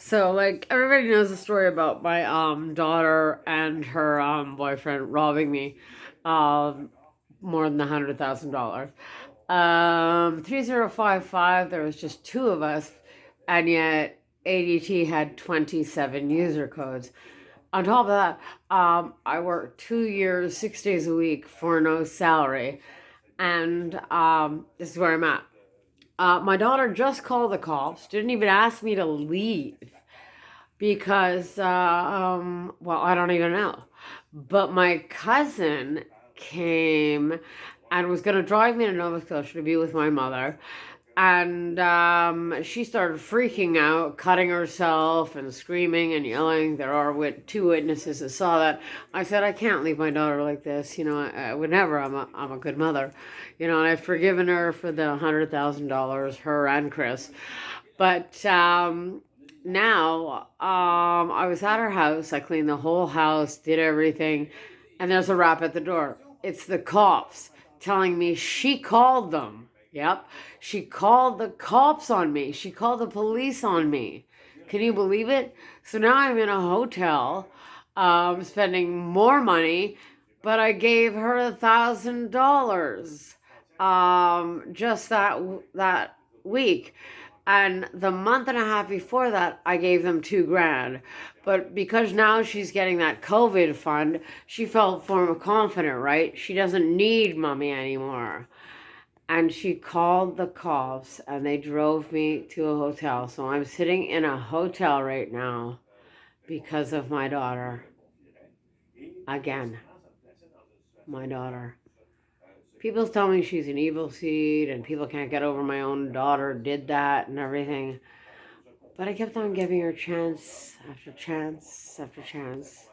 So, like, everybody knows the story about my daughter and her boyfriend robbing me, um, more than $100,000. 3055. There was just two of us, and yet ADT had 27 user codes. On top of that, I worked 2 years, 6 days a week for no salary, and this is where I'm at. My daughter just called the cops, didn't even ask me to leave because, well, I don't even know. But my cousin came and was going to drive me to Nova Scotia to be with my mother. And she started freaking out, cutting herself and screaming and yelling. There are two witnesses that saw that. I said, I can't leave my daughter like this. You know, I would never. I'm a good mother. You know, and I've forgiven her for the $100,000, her and Chris. But now I was at her house. I cleaned the whole house, did everything, and there's a rap at the door. It's the cops telling me she called them. Yep, she called the cops on me. She called the police on me. Can you believe it? So now I'm in a hotel, spending more money, but I gave her $1,000 just that week. And the month and a half before that, I gave them 2 grand. But because now she's getting that COVID fund, she felt more confident, right? She doesn't need mommy anymore. And she called the cops and they drove me to a hotel. So I'm sitting in a hotel right now because of my daughter. Again, my daughter. People tell me she's an evil seed and people can't get over my own daughter did that and everything. But I kept on giving her chance after chance after chance.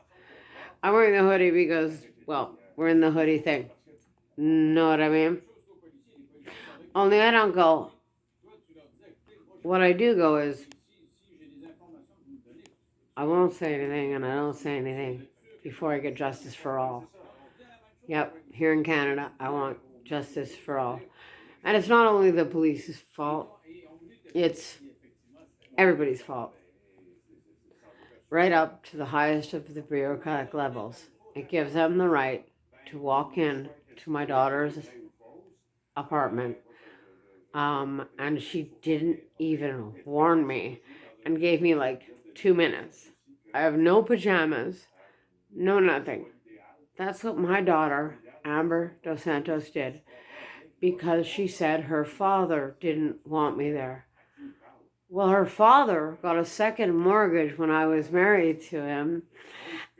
I'm wearing the hoodie because, well, we're in the hoodie thing. Know what I mean? Only I don't go. What I do go is, I won't say anything and I don't say anything before I get justice for all. Yep, here in Canada, I want justice for all. And it's not only the police's fault, it's everybody's fault. Right up to the highest of the bureaucratic levels. It gives them the right to walk in to my daughter's apartment. And she didn't even warn me and gave me like 2 minutes. I have no pajamas, no nothing. That's what my daughter, Amber Dos Santos, did because she said her father didn't want me there. Well, her father got a second mortgage when I was married to him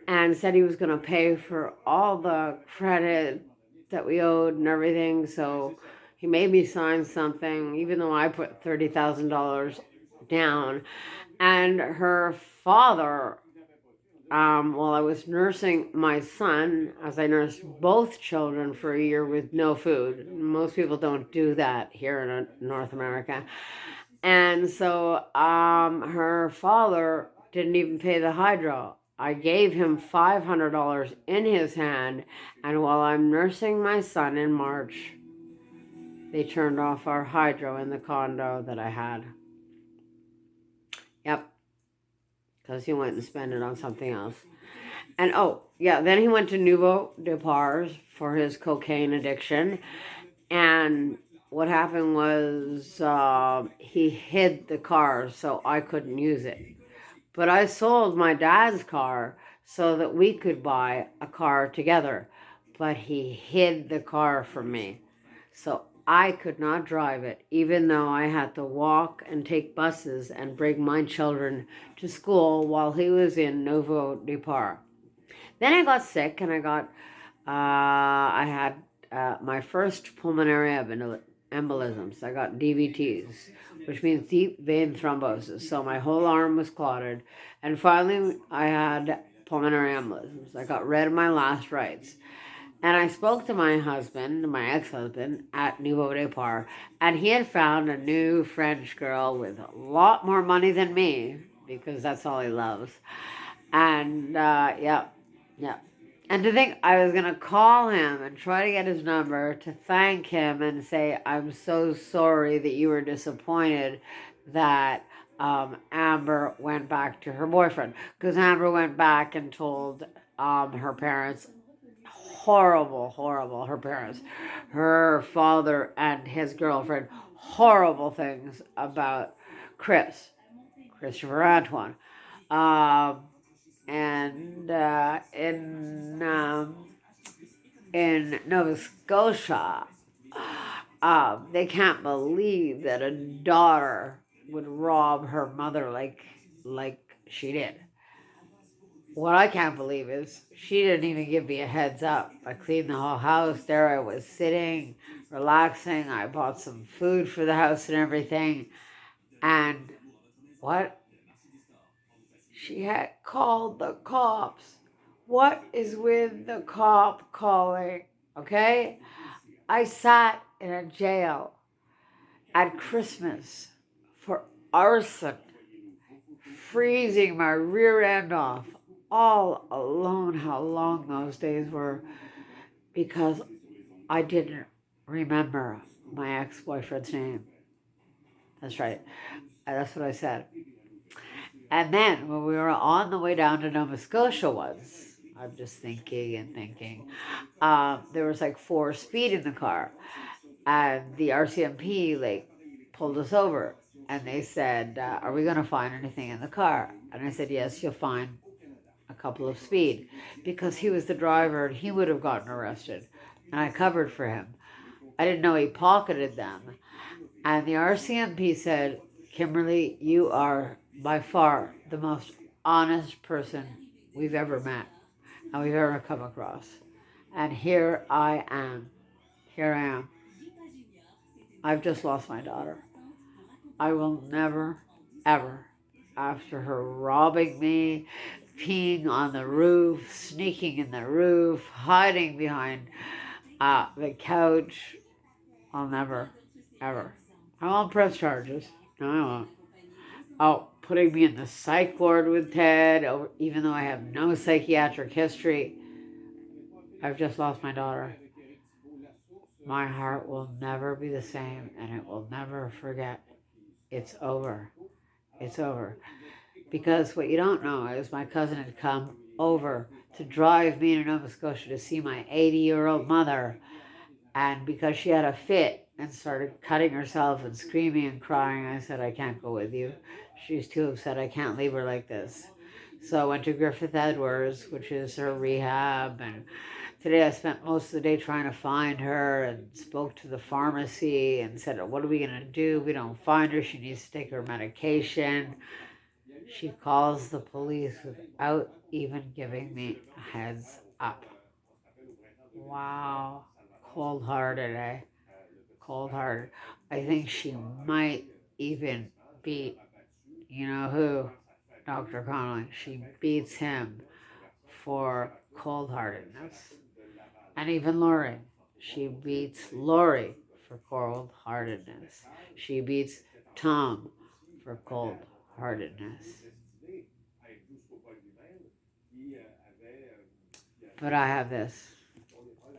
and said he was going to pay for all the credit that we owed and everything. So he made me sign something, even though I put $30,000 down. And her father, while I was nursing my son, as I nursed both children for a year with no food. Most people don't do that here in North America. And so her father didn't even pay the hydro. I gave him $500 in his hand, and while I'm nursing my son in March, they turned off our hydro in the condo that I had. Yep, because he went and spent it on something else. And oh, yeah, then he went to Nouveau Depart for his cocaine addiction. And what happened was he hid the car so I couldn't use it. But I sold my dad's car so that we could buy a car together. But he hid the car from me. So I could not drive it, even though I had to walk and take buses and bring my children to school while he was in Nouveau Depart. Then I got sick and I had my first pulmonary embolisms. I got DVTs, which means deep vein thrombosis. So my whole arm was clotted. And finally, I had pulmonary embolisms. I got rid of my last rites. And I spoke to my husband, my ex-husband, at Nouveau Depart, and he had found a new French girl with a lot more money than me, because that's all he loves. And, yeah. And to think I was going to call him and try to get his number to thank him and say, I'm so sorry that you were disappointed that Amber went back to her boyfriend because Amber went back and told her parents horrible, horrible, her parents, her father and his girlfriend, horrible things about Christopher Antoine. Um, and in Nova Scotia, they can't believe that a daughter would rob her mother like she did. What I can't believe is she didn't even give me a heads up. I cleaned the whole house. There I was sitting, relaxing. I bought some food for the house and everything. And what? She had called the cops. What is with the cop calling? Okay? I sat in a jail at Christmas for arson, freezing my rear end off, all alone. How long those days were, because I didn't remember my ex-boyfriend's name. That's right. That's what I said. And then when we were on the way down to Nova Scotia once, I'm just thinking and thinking, there was like 4 speed in the car. And the RCMP pulled us over. And they said, are we going to find anything in the car? And I said, yes, you'll find a couple of speed. Because he was the driver and he would have gotten arrested. And I covered for him. I didn't know he pocketed them. And the RCMP said, Kimberly, you are by far the most honest person we've ever met and we've ever come across. And here I am. Here I am. I've just lost my daughter. I will never, ever, after her robbing me, peeing on the roof, sneaking in the roof, hiding behind the couch, I'll never, ever. I won't press charges. No, I won't. Oh, putting me in the psych ward with Ted, even though I have no psychiatric history. I've just lost my daughter. My heart will never be the same, and it will never forget. It's over. It's over. Because what you don't know is my cousin had come over to drive me to Nova Scotia to see my 80-year-old mother. And because she had a fit and started cutting herself and screaming and crying, I said, I can't go with you. She's too upset. I can't leave her like this. So I went to Griffith Edwards, which is her rehab. And today I spent most of the day trying to find her and spoke to the pharmacy and said, what are we going to do? We don't find her. She needs to take her medication. She calls the police without even giving me a heads up. Wow. Cold-hearted, eh? Cold-hearted. I think she might even beat, you know who? Dr. Connolly. She beats him for cold-heartedness. And even Lori. She beats Lori for cold-heartedness. She beats Tom for cold-heartedness. But I have this.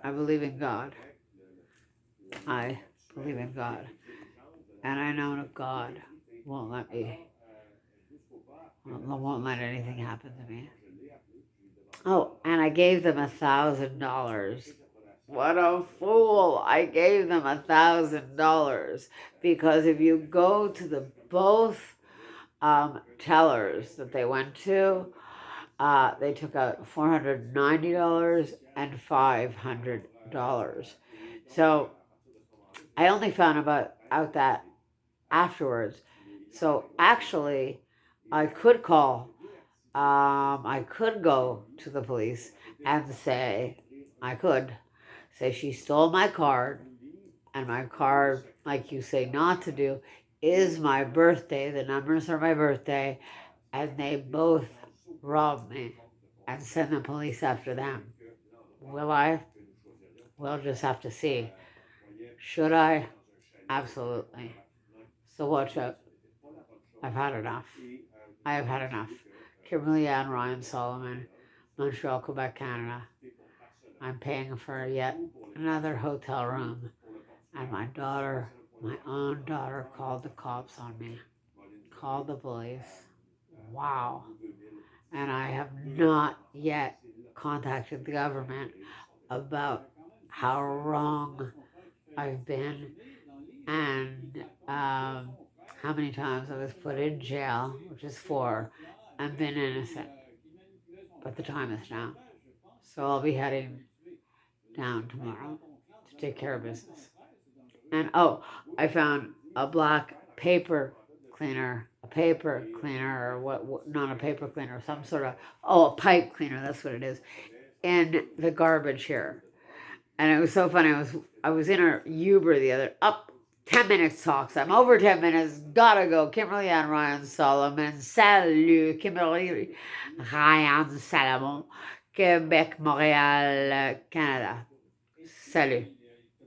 I believe in God. I believe in God. And I know that God won't let anything happen to me. Oh, and I gave them $1,000. What a fool. I gave them $1,000 because if you go to the both tellers that they went to, they took out $490 and $500. So I only found out that afterwards. So actually, I could call. I could go to the police and say, she stole my card, and my card, like you say not to do, is my birthday. The numbers are my birthday, and they both robbed me, and send the police after them. Will I? We'll just have to see. Should I? Absolutely. So watch out. I've had enough. I have had enough. Kimberly Ann Ryan Solomon, Montreal, Quebec, Canada. I'm paying for yet another hotel room. And my own daughter, called the cops on me. called the police. Wow. And I have not yet contacted the government about how wrong I've been and how many times I was put in jail, which is 4, and been innocent. But the time is now. So I'll be heading down tomorrow to take care of business. And oh, I found a black paper cleaner, or what not a paper cleaner, some sort of, a pipe cleaner, that's what it is, in the garbage here. And it was so funny. I was in a Uber the other up 10 minutes talks. I'm over 10 minutes. Gotta go. Kimberly and Ryan Solomon. Salut, Kimberly Ryan Salomon, Québec, Montréal, Canada. Salut.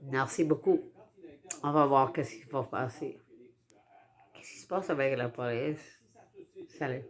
Merci beaucoup. On va voir qu'est-ce qu'il va passer. Qu'est-ce qui se passe avec la police? Salut.